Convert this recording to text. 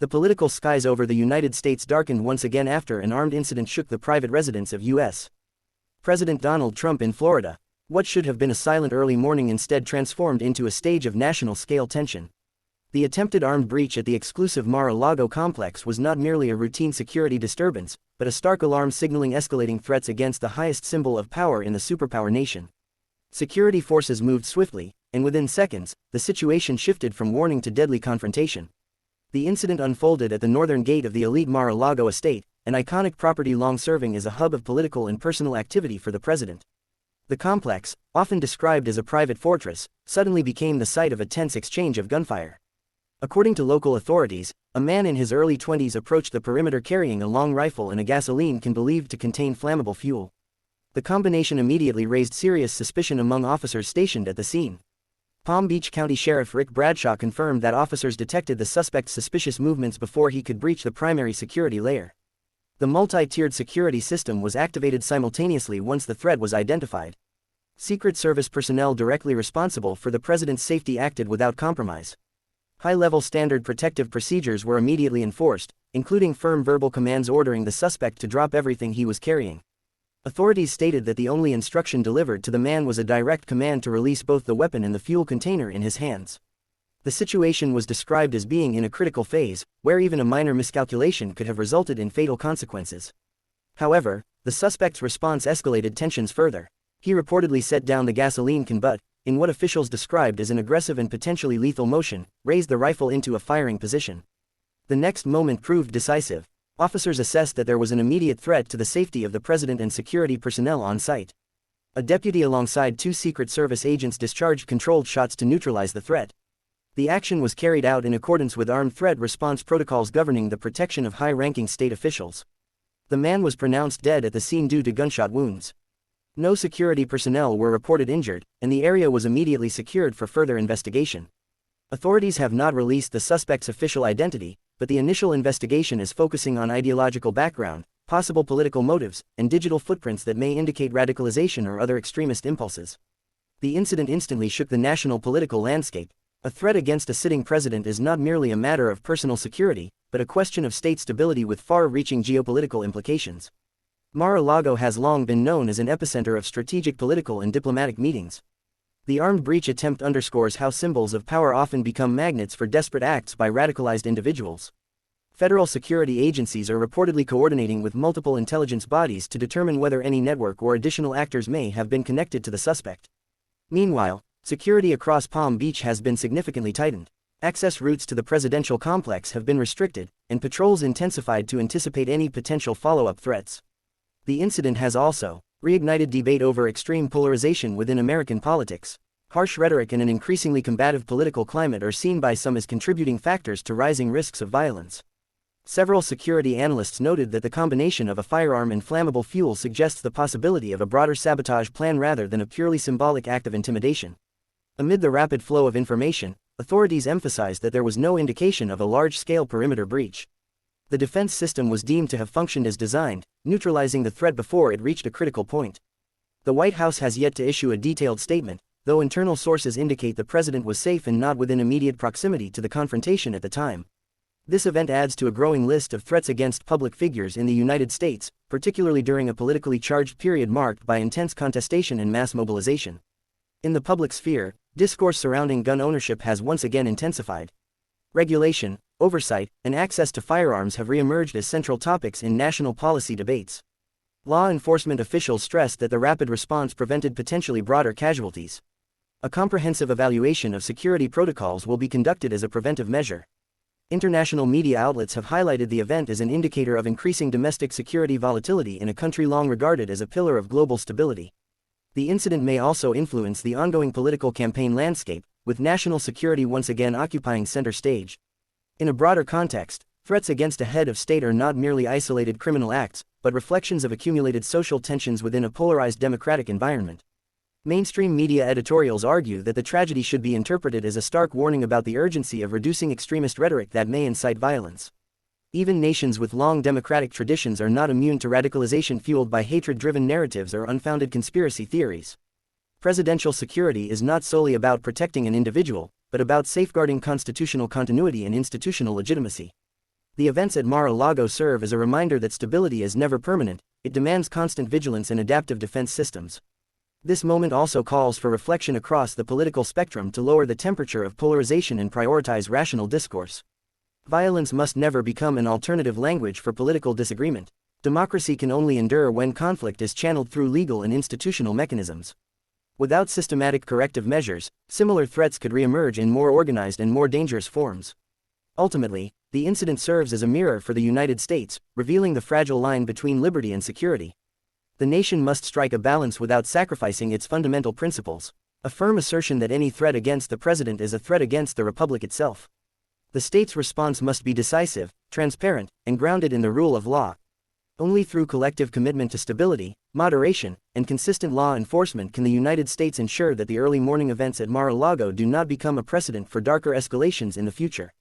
The political skies over the United States darkened once again after an armed incident shook the private residence of U.S. President Donald Trump in Florida. What should have been a silent early morning instead transformed into a stage of national-scale tension. The attempted armed breach at the exclusive Mar-a-Lago complex was not merely a routine security disturbance, but a stark alarm signaling escalating threats against the highest symbol of power in the superpower nation. Security forces moved swiftly, and within seconds, the situation shifted from warning to deadly confrontation. The incident unfolded at the northern gate of the elite Mar-a-Lago estate, an iconic property long serving as a hub of political and personal activity for the president. The complex, often described as a private fortress, suddenly became the site of a tense exchange of gunfire. According to local authorities, a man in his early 20s approached the perimeter carrying a long rifle and a gasoline can believed to contain flammable fuel. The combination immediately raised serious suspicion among officers stationed at the scene. Palm Beach County Sheriff Rick Bradshaw confirmed that officers detected the suspect's suspicious movements before he could breach the primary security layer. The multi-tiered security system was activated simultaneously once the threat was identified. Secret Service personnel directly responsible for the president's safety acted without compromise. High-level standard protective procedures were immediately enforced, including firm verbal commands ordering the suspect to drop everything he was carrying. Authorities stated that the only instruction delivered to the man was a direct command to release both the weapon and the fuel container in his hands. The situation was described as being in a critical phase, where even a minor miscalculation could have resulted in fatal consequences. However, the suspect's response escalated tensions further. He reportedly set down the gasoline can but, in what officials described as an aggressive and potentially lethal motion, raised the rifle into a firing position. The next moment proved decisive. Officers assessed that there was an immediate threat to the safety of the president and security personnel on site. A deputy alongside two Secret Service agents discharged controlled shots to neutralize the threat. The action was carried out in accordance with armed threat response protocols governing the protection of high-ranking state officials. The man was pronounced dead at the scene due to gunshot wounds. No security personnel were reported injured, and the area was immediately secured for further investigation. Authorities have not released the suspect's official identity, but the initial investigation is focusing on ideological background, possible political motives, and digital footprints that may indicate radicalization or other extremist impulses. The incident instantly shook the national political landscape. A threat against a sitting president is not merely a matter of personal security, but a question of state stability with far-reaching geopolitical implications. Mar-a-Lago has long been known as an epicenter of strategic political and diplomatic meetings. The armed breach attempt underscores how symbols of power often become magnets for desperate acts by radicalized individuals. Federal security agencies are reportedly coordinating with multiple intelligence bodies to determine whether any network or additional actors may have been connected to the suspect. Meanwhile, security across Palm Beach has been significantly tightened. Access routes to the presidential complex have been restricted, and patrols intensified to anticipate any potential follow-up threats. The incident has also reignited debate over extreme polarization within American politics. Harsh rhetoric and an increasingly combative political climate are seen by some as contributing factors to rising risks of violence. Several security analysts noted that the combination of a firearm and flammable fuel suggests the possibility of a broader sabotage plan rather than a purely symbolic act of intimidation. Amid the rapid flow of information, authorities emphasized that there was no indication of a large-scale perimeter breach. The defense system was deemed to have functioned as designed, neutralizing the threat before it reached a critical point. The White House has yet to issue a detailed statement, though internal sources indicate the president was safe and not within immediate proximity to the confrontation at the time. This event adds to a growing list of threats against public figures in the United States, particularly during a politically charged period marked by intense contestation and mass mobilization. In the public sphere, discourse surrounding gun ownership has once again intensified. Regulation, oversight, and access to firearms have re-emerged as central topics in national policy debates. Law enforcement officials stressed that the rapid response prevented potentially broader casualties. A comprehensive evaluation of security protocols will be conducted as a preventive measure. International media outlets have highlighted the event as an indicator of increasing domestic security volatility in a country long regarded as a pillar of global stability. The incident may also influence the ongoing political campaign landscape, with national security once again occupying center stage. In a broader context, threats against a head of state are not merely isolated criminal acts, but reflections of accumulated social tensions within a polarized democratic environment. Mainstream media editorials argue that the tragedy should be interpreted as a stark warning about the urgency of reducing extremist rhetoric that may incite violence. Even nations with long democratic traditions are not immune to radicalization fueled by hatred-driven narratives or unfounded conspiracy theories. Presidential security is not solely about protecting an individual, but about safeguarding constitutional continuity and institutional legitimacy. The events at Mar-a-Lago serve as a reminder that stability is never permanent, it demands constant vigilance and adaptive defense systems. This moment also calls for reflection across the political spectrum to lower the temperature of polarization and prioritize rational discourse. Violence must never become an alternative language for political disagreement. Democracy can only endure when conflict is channeled through legal and institutional mechanisms. Without systematic corrective measures, similar threats could re-emerge in more organized and more dangerous forms. Ultimately, the incident serves as a mirror for the United States, revealing the fragile line between liberty and security. The nation must strike a balance without sacrificing its fundamental principles. A firm assertion that any threat against the president is a threat against the republic itself. The state's response must be decisive, transparent, and grounded in the rule of law. Only through collective commitment to stability, moderation, and consistent law enforcement can the United States ensure that the early morning events at Mar-a-Lago do not become a precedent for darker escalations in the future.